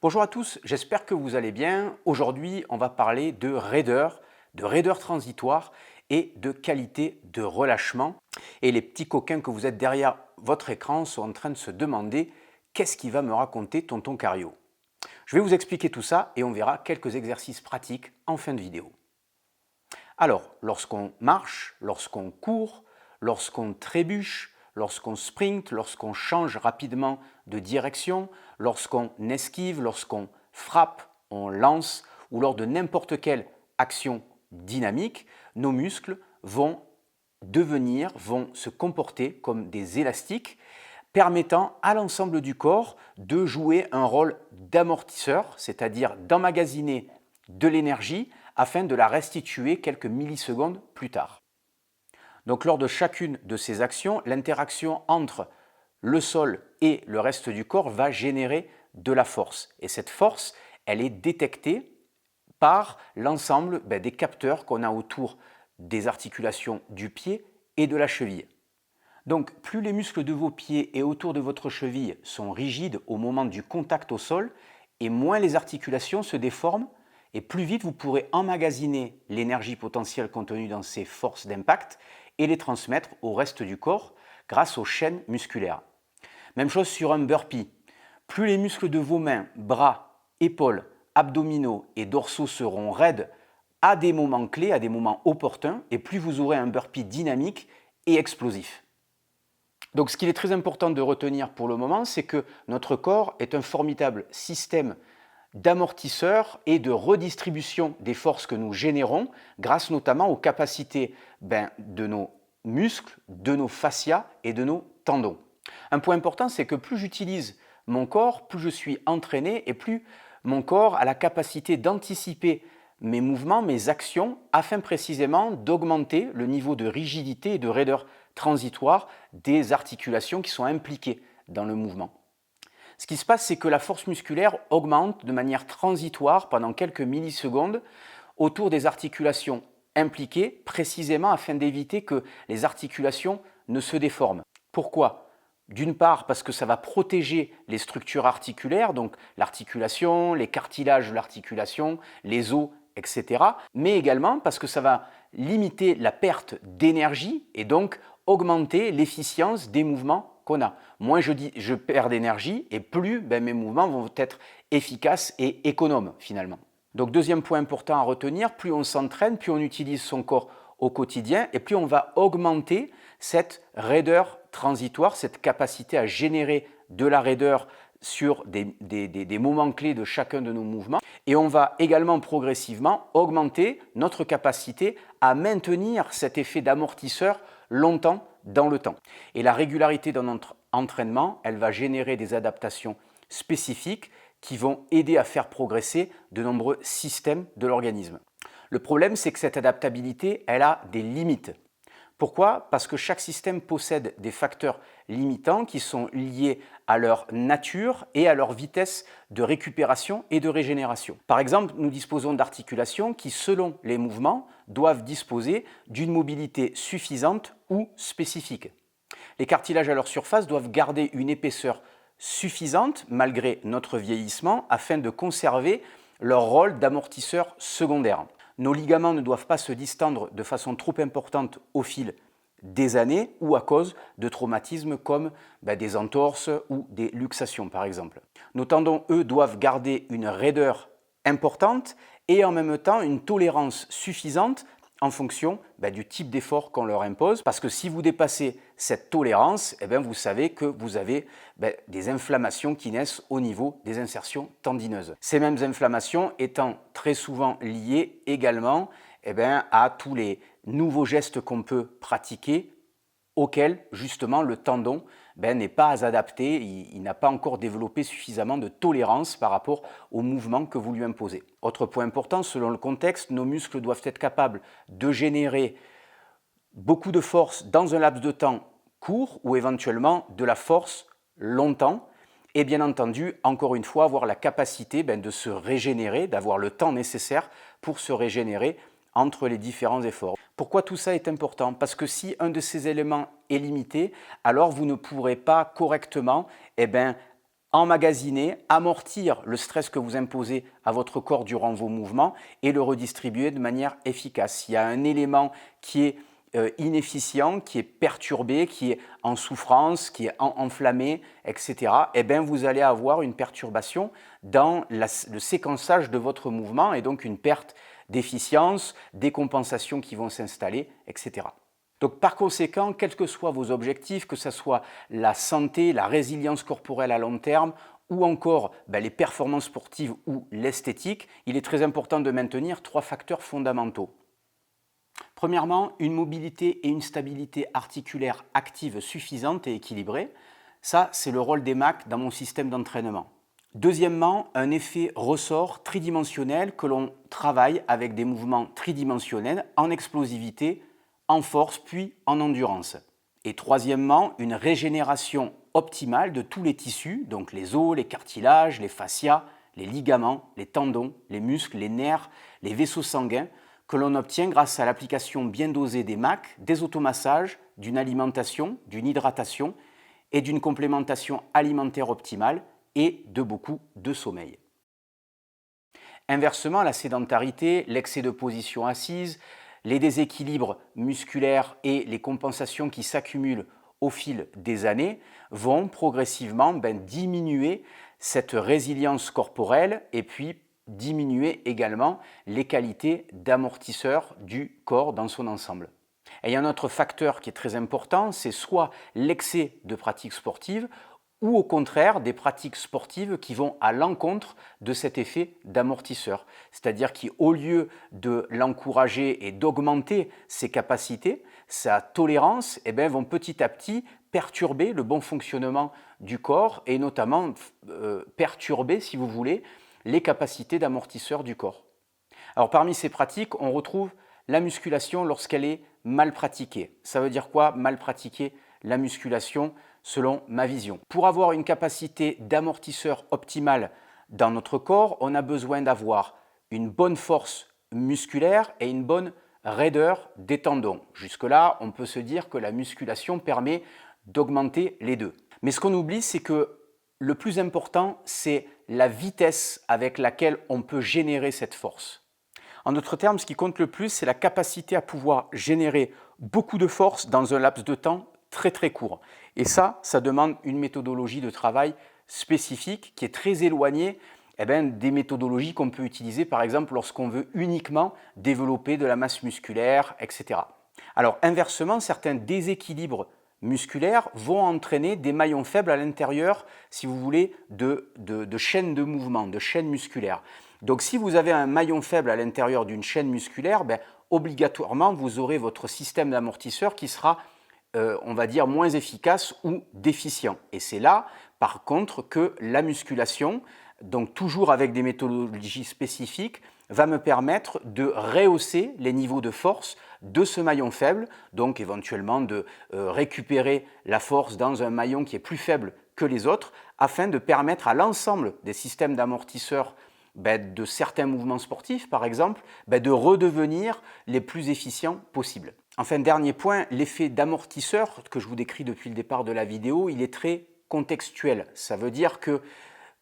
Bonjour à tous, j'espère que vous allez bien. Aujourd'hui, on va parler de raideur transitoire et de qualité de relâchement. Et les petits coquins que vous êtes derrière votre écran sont en train de se demander qu'est-ce qu'il va me raconter tonton Cario. Je vais vous expliquer tout ça et on verra quelques exercices pratiques en fin de vidéo. Alors, lorsqu'on marche, lorsqu'on court, lorsqu'on trébuche, lorsqu'on sprint, lorsqu'on change rapidement de direction, lorsqu'on esquive, lorsqu'on frappe, on lance, ou lors de n'importe quelle action dynamique, nos muscles vont vont se comporter comme des élastiques, permettant à l'ensemble du corps de jouer un rôle d'amortisseur, c'est-à-dire d'emmagasiner de l'énergie afin de la restituer quelques millisecondes plus tard. Donc lors de chacune de ces actions, l'interaction entre le sol et le reste du corps va générer de la force. Et cette force, elle est détectée par l'ensemble des capteurs qu'on a autour des articulations du pied et de la cheville. Donc plus les muscles de vos pieds et autour de votre cheville sont rigides au moment du contact au sol, et moins les articulations se déforment, et plus vite vous pourrez emmagasiner l'énergie potentielle contenue dans ces forces d'impact et les transmettre au reste du corps grâce aux chaînes musculaires. Même chose sur un burpee. Plus les muscles de vos mains, bras, épaules, abdominaux et dorsaux seront raides à des moments clés, à des moments opportuns, et plus vous aurez un burpee dynamique et explosif. Donc ce qu'il est très important de retenir pour le moment, c'est que notre corps est un formidable système d'amortisseur et de redistribution des forces que nous générons grâce notamment aux capacités de nos muscles, de nos fascias et de nos tendons. Un point important, c'est que plus j'utilise mon corps, plus je suis entraîné et plus mon corps a la capacité d'anticiper mes mouvements, mes actions, afin précisément d'augmenter le niveau de rigidité et de raideur transitoire des articulations qui sont impliquées dans le mouvement. Ce qui se passe, c'est que la force musculaire augmente de manière transitoire pendant quelques millisecondes autour des articulations impliquées, précisément afin d'éviter que les articulations ne se déforment. Pourquoi ? D'une part, parce que ça va protéger les structures articulaires, donc l'articulation, les cartilages de l'articulation, les os, etc. Mais également parce que ça va limiter la perte d'énergie et donc augmenter l'efficience des mouvements qu'on a. Moins je perds d'énergie et plus mes mouvements vont être efficaces et économes finalement. Donc deuxième point important à retenir, plus on s'entraîne, plus on utilise son corps au quotidien et plus on va augmenter cette raideur transitoire, cette capacité à générer de la raideur sur des moments clés de chacun de nos mouvements. Et on va également progressivement augmenter notre capacité à maintenir cet effet d'amortisseur longtemps dans le temps. Et la régularité dans notre entraînement, elle va générer des adaptations spécifiques qui vont aider à faire progresser de nombreux systèmes de l'organisme. Le problème, c'est que cette adaptabilité, elle a des limites. Pourquoi ? Parce que chaque système possède des facteurs limitants qui sont liés à leur nature et à leur vitesse de récupération et de régénération. Par exemple, nous disposons d'articulations qui, selon les mouvements, doivent disposer d'une mobilité suffisante ou spécifique. Les cartilages à leur surface doivent garder une épaisseur suffisante malgré notre vieillissement afin de conserver leur rôle d'amortisseur secondaire. Nos ligaments ne doivent pas se distendre de façon trop importante au fil des années ou à cause de traumatismes comme des entorses ou des luxations par exemple. Nos tendons, eux, doivent garder une raideur importante et en même temps une tolérance suffisante en fonction du type d'effort qu'on leur impose. Parce que si vous dépassez cette tolérance, vous savez que vous avez des inflammations qui naissent au niveau des insertions tendineuses. Ces mêmes inflammations étant très souvent liées également à tous les nouveaux gestes qu'on peut pratiquer auquel justement le tendon n'est pas adapté, il n'a pas encore développé suffisamment de tolérance par rapport au mouvement que vous lui imposez. Autre point important, selon le contexte, nos muscles doivent être capables de générer beaucoup de force dans un laps de temps court ou éventuellement de la force longtemps et bien entendu, encore une fois, avoir la capacité de se régénérer, d'avoir le temps nécessaire pour se régénérer entre les différents efforts. Pourquoi tout ça est important ? Parce que si un de ces éléments est limité, alors vous ne pourrez pas correctement emmagasiner, amortir le stress que vous imposez à votre corps durant vos mouvements et le redistribuer de manière efficace. S'il y a un élément qui est inefficient, qui est perturbé, qui est en souffrance, qui est enflammé, etc., eh bien vous allez avoir une perturbation dans le séquençage de votre mouvement et donc une perte d'efficience, des compensations qui vont s'installer, etc. Donc par conséquent, quels que soient vos objectifs, que ce soit la santé, la résilience corporelle à long terme ou encore les performances sportives ou l'esthétique, il est très important de maintenir 3 facteurs fondamentaux. Premièrement, une mobilité et une stabilité articulaire active suffisante et équilibrée. Ça, c'est le rôle des MAC dans mon système d'entraînement. Deuxièmement, un effet ressort tridimensionnel que l'on travaille avec des mouvements tridimensionnels en explosivité, en force puis en endurance. Et troisièmement, une régénération optimale de tous les tissus, donc les os, les cartilages, les fascias, les ligaments, les tendons, les muscles, les nerfs, les vaisseaux sanguins, que l'on obtient grâce à l'application bien dosée des MAC, des automassages, d'une alimentation, d'une hydratation et d'une complémentation alimentaire optimale et de beaucoup de sommeil. Inversement, la sédentarité, l'excès de position assise, les déséquilibres musculaires et les compensations qui s'accumulent au fil des années vont progressivement diminuer cette résilience corporelle et puis diminuer également les qualités d'amortisseur du corps dans son ensemble. Et il y a un autre facteur qui est très important, c'est soit l'excès de pratiques sportives ou au contraire des pratiques sportives qui vont à l'encontre de cet effet d'amortisseur. C'est-à-dire qu'au lieu de l'encourager et d'augmenter ses capacités, sa tolérance, vont petit à petit perturber le bon fonctionnement du corps et notamment perturber, si vous voulez, les capacités d'amortisseur du corps. Alors parmi ces pratiques, on retrouve la musculation lorsqu'elle est mal pratiquée. Ça veut dire quoi, mal pratiquer la musculation selon ma vision? Pour avoir une capacité d'amortisseur optimale dans notre corps, on a besoin d'avoir une bonne force musculaire et une bonne raideur des tendons. Jusque-là, on peut se dire que la musculation permet d'augmenter les deux. Mais ce qu'on oublie, c'est que le plus important, c'est la vitesse avec laquelle on peut générer cette force. En d'autres termes, ce qui compte le plus, c'est la capacité à pouvoir générer beaucoup de force dans un laps de temps très très court. Et ça demande une méthodologie de travail spécifique qui est très éloignée des méthodologies qu'on peut utiliser par exemple lorsqu'on veut uniquement développer de la masse musculaire, etc. Alors inversement, certains déséquilibres musculaires vont entraîner des maillons faibles à l'intérieur, si vous voulez, de chaînes de mouvement, de chaînes musculaires. Donc si vous avez un maillon faible à l'intérieur d'une chaîne musculaire, obligatoirement vous aurez votre système d'amortisseur qui sera, on va dire, moins efficace ou déficient. Et c'est là, par contre, que la musculation, donc toujours avec des méthodologies spécifiques, va me permettre de rehausser les niveaux de force de ce maillon faible, donc éventuellement de récupérer la force dans un maillon qui est plus faible que les autres, afin de permettre à l'ensemble des systèmes d'amortisseurs de certains mouvements sportifs, par exemple, de redevenir les plus efficients possibles. Enfin, dernier point, l'effet d'amortisseur que je vous décris depuis le départ de la vidéo, il est très contextuel. Ça veut dire que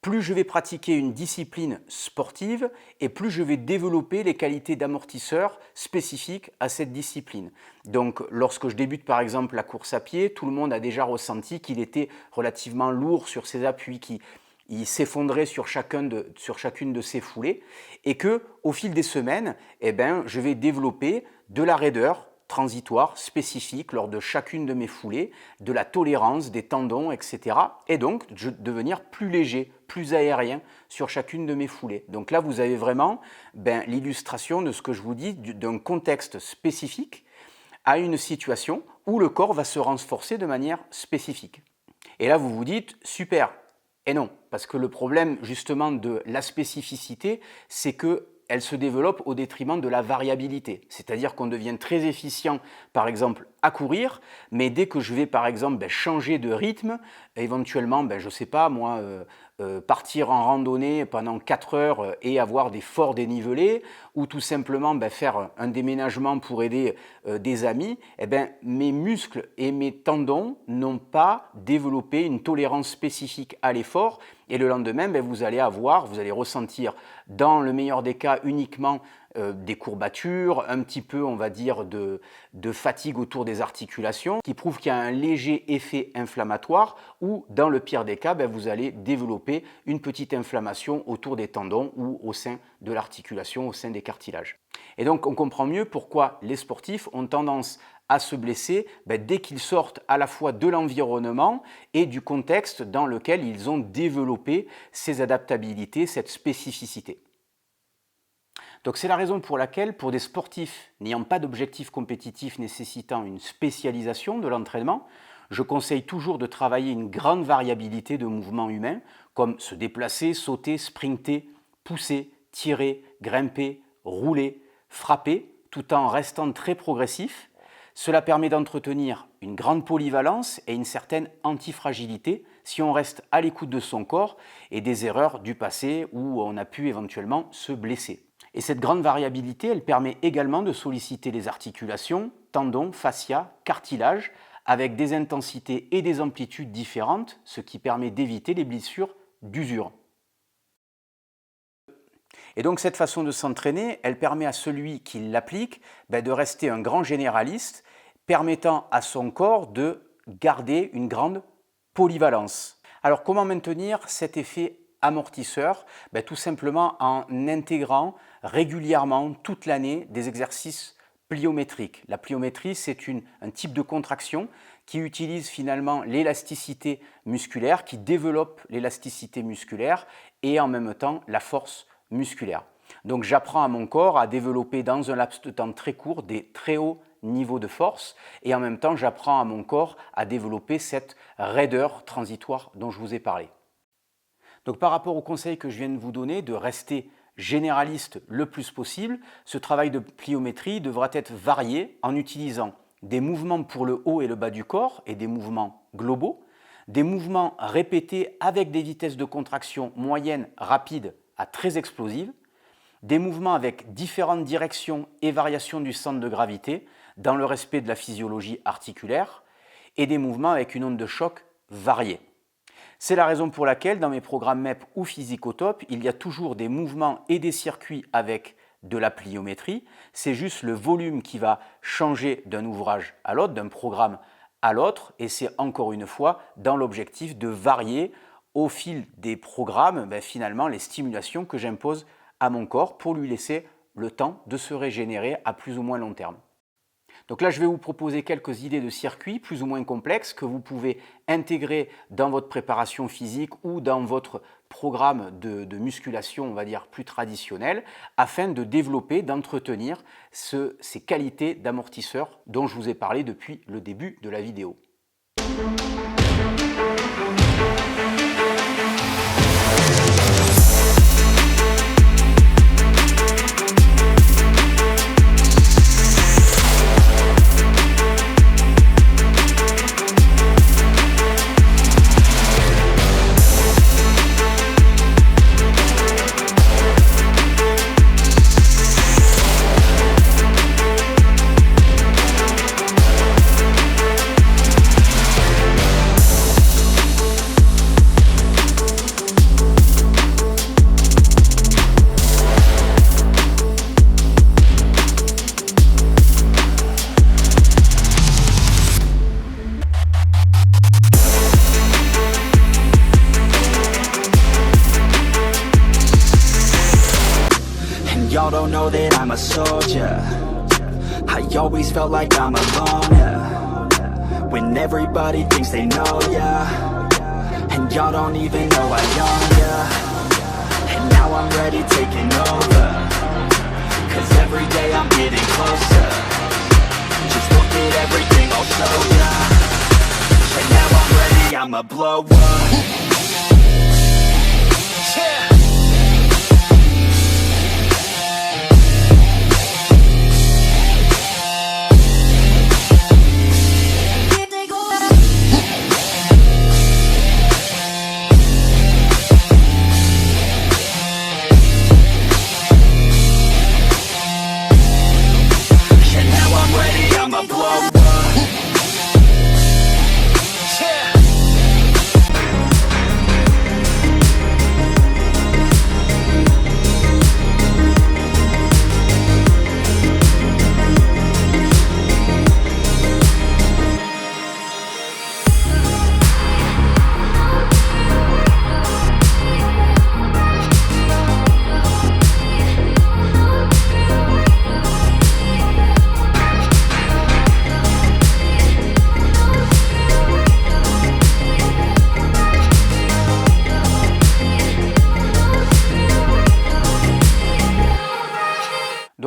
plus je vais pratiquer une discipline sportive et plus je vais développer les qualités d'amortisseur spécifiques à cette discipline. Donc lorsque je débute par exemple la course à pied, tout le monde a déjà ressenti qu'il était relativement lourd sur ses appuis, qu'il s'effondrait sur chacune de ses foulées et que au fil des semaines, je vais développer de la raideur transitoire spécifique lors de chacune de mes foulées, de la tolérance des tendons, etc. Et donc, devenir plus léger, plus aérien sur chacune de mes foulées. Donc là, vous avez vraiment l'illustration de ce que je vous dis, d'un contexte spécifique à une situation où le corps va se renforcer de manière spécifique. Et là, vous vous dites, super. Et non, parce que le problème justement de la spécificité, c'est que elle se développe au détriment de la variabilité. C'est-à-dire qu'on devient très efficient, par exemple, à courir, mais dès que je vais, par exemple, changer de rythme, éventuellement, je ne sais pas, moi, partir en randonnée pendant 4 heures et avoir des forts dénivelés, ou tout simplement faire un déménagement pour aider des amis, eh bien, mes muscles et mes tendons n'ont pas développé une tolérance spécifique à l'effort, et le lendemain, vous allez ressentir dans le meilleur des cas uniquement des courbatures, un petit peu, on va dire, de fatigue autour des articulations, qui prouve qu'il y a un léger effet inflammatoire, ou dans le pire des cas, vous allez développer une petite inflammation autour des tendons ou au sein de l'articulation, au sein des cartilages. Et donc, on comprend mieux pourquoi les sportifs ont tendance à se blesser dès qu'ils sortent à la fois de l'environnement et du contexte dans lequel ils ont développé ces adaptabilités, cette spécificité. Donc c'est la raison pour laquelle, pour des sportifs n'ayant pas d'objectif compétitif nécessitant une spécialisation de l'entraînement, je conseille toujours de travailler une grande variabilité de mouvements humains, comme se déplacer, sauter, sprinter, pousser, tirer, grimper, rouler, frapper, tout en restant très progressif. Cela permet d'entretenir une grande polyvalence et une certaine antifragilité si on reste à l'écoute de son corps et des erreurs du passé où on a pu éventuellement se blesser. Et cette grande variabilité, elle permet également de solliciter les articulations, tendons, fascia, cartilage, avec des intensités et des amplitudes différentes, ce qui permet d'éviter les blessures d'usure. Et donc cette façon de s'entraîner, elle permet à celui qui l'applique de rester un grand généraliste, permettant à son corps de garder une grande polyvalence. Alors comment maintenir cet effet amortisseur? Tout simplement en intégrant régulièrement toute l'année des exercices pliométriques. La pliométrie, c'est un type de contraction qui utilise finalement l'élasticité musculaire, qui développe l'élasticité musculaire et en même temps la force musculaire. Donc j'apprends à mon corps à développer dans un laps de temps très court des très hauts niveaux de force et en même temps j'apprends à mon corps à développer cette raideur transitoire dont je vous ai parlé. Donc par rapport au conseil que je viens de vous donner de rester généraliste le plus possible, ce travail de pliométrie devra être varié en utilisant des mouvements pour le haut et le bas du corps et des mouvements globaux, des mouvements répétés avec des vitesses de contraction moyennes, rapides à très explosives, des mouvements avec différentes directions et variations du centre de gravité dans le respect de la physiologie articulaire et des mouvements avec une onde de choc variée. C'est la raison pour laquelle dans mes programmes MEP ou Physique au Top, il y a toujours des mouvements et des circuits avec de la pliométrie. C'est juste le volume qui va changer d'un ouvrage à l'autre, d'un programme à l'autre, et c'est encore une fois dans l'objectif de varier au fil des programmes finalement les stimulations que j'impose à mon corps pour lui laisser le temps de se régénérer à plus ou moins long terme. Donc là, je vais vous proposer quelques idées de circuits plus ou moins complexes que vous pouvez intégrer dans votre préparation physique ou dans votre programme de musculation, on va dire, plus traditionnel, afin de développer, d'entretenir ces qualités d'amortisseur dont je vous ai parlé depuis le début de la vidéo. Y'all don't know that I'm a soldier. I always felt like I'm alone, yeah. When everybody thinks they know, yeah. And y'all don't even know I own, yeah. And now I'm ready taking over. Cause every day I'm getting closer. Just look at everything I'll show ya. And now I'm ready, I'ma blow up. Yeah.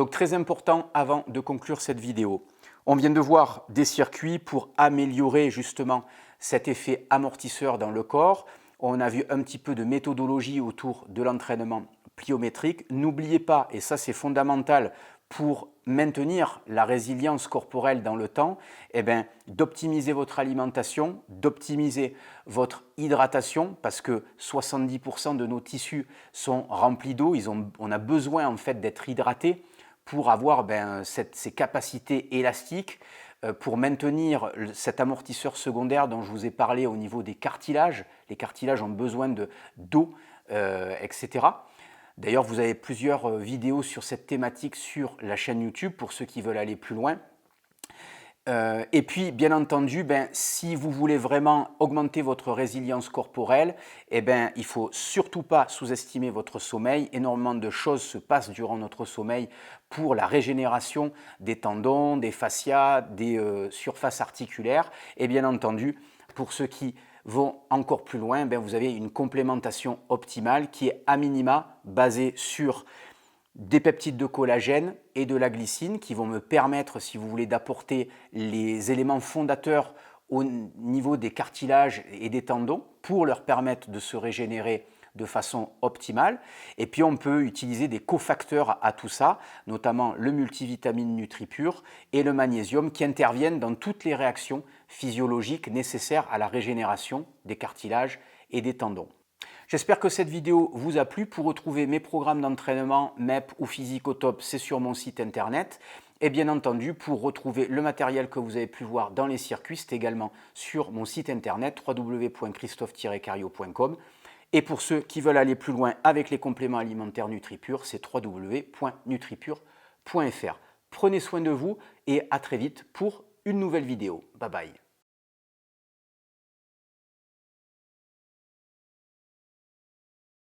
Donc très important avant de conclure cette vidéo. On vient de voir des circuits pour améliorer justement cet effet amortisseur dans le corps. On a vu un petit peu de méthodologie autour de l'entraînement pliométrique. N'oubliez pas, et ça c'est fondamental pour maintenir la résilience corporelle dans le temps, d'optimiser votre alimentation, d'optimiser votre hydratation, parce que 70% de nos tissus sont remplis d'eau. On a besoin en fait d'être hydraté pour avoir ces capacités élastiques, pour maintenir cet amortisseur secondaire dont je vous ai parlé au niveau des cartilages. Les cartilages ont besoin d'eau, etc. D'ailleurs, vous avez plusieurs vidéos sur cette thématique sur la chaîne YouTube pour ceux qui veulent aller plus loin. Et puis, bien entendu, si vous voulez vraiment augmenter votre résilience corporelle, il ne faut surtout pas sous-estimer votre sommeil. Énormément de choses se passent durant notre sommeil pour la régénération des tendons, des fascias, des surfaces articulaires. Et bien entendu, pour ceux qui vont encore plus loin, vous avez une complémentation optimale qui est à minima basée sur des peptides de collagène et de la glycine qui vont me permettre, si vous voulez, d'apporter les éléments fondateurs au niveau des cartilages et des tendons pour leur permettre de se régénérer de façon optimale. Et puis on peut utiliser des cofacteurs à tout ça, notamment le multivitamine NutriPure et le magnésium qui interviennent dans toutes les réactions physiologiques nécessaires à la régénération des cartilages et des tendons. J'espère que cette vidéo vous a plu. Pour retrouver mes programmes d'entraînement MEP ou Physique au Top, c'est sur mon site internet. Et bien entendu, pour retrouver le matériel que vous avez pu voir dans les circuits, c'est également sur mon site internet www.christophe-cario.com. Et pour ceux qui veulent aller plus loin avec les compléments alimentaires NutriPure, c'est www.nutripure.fr. Prenez soin de vous et à très vite pour une nouvelle vidéo. Bye bye.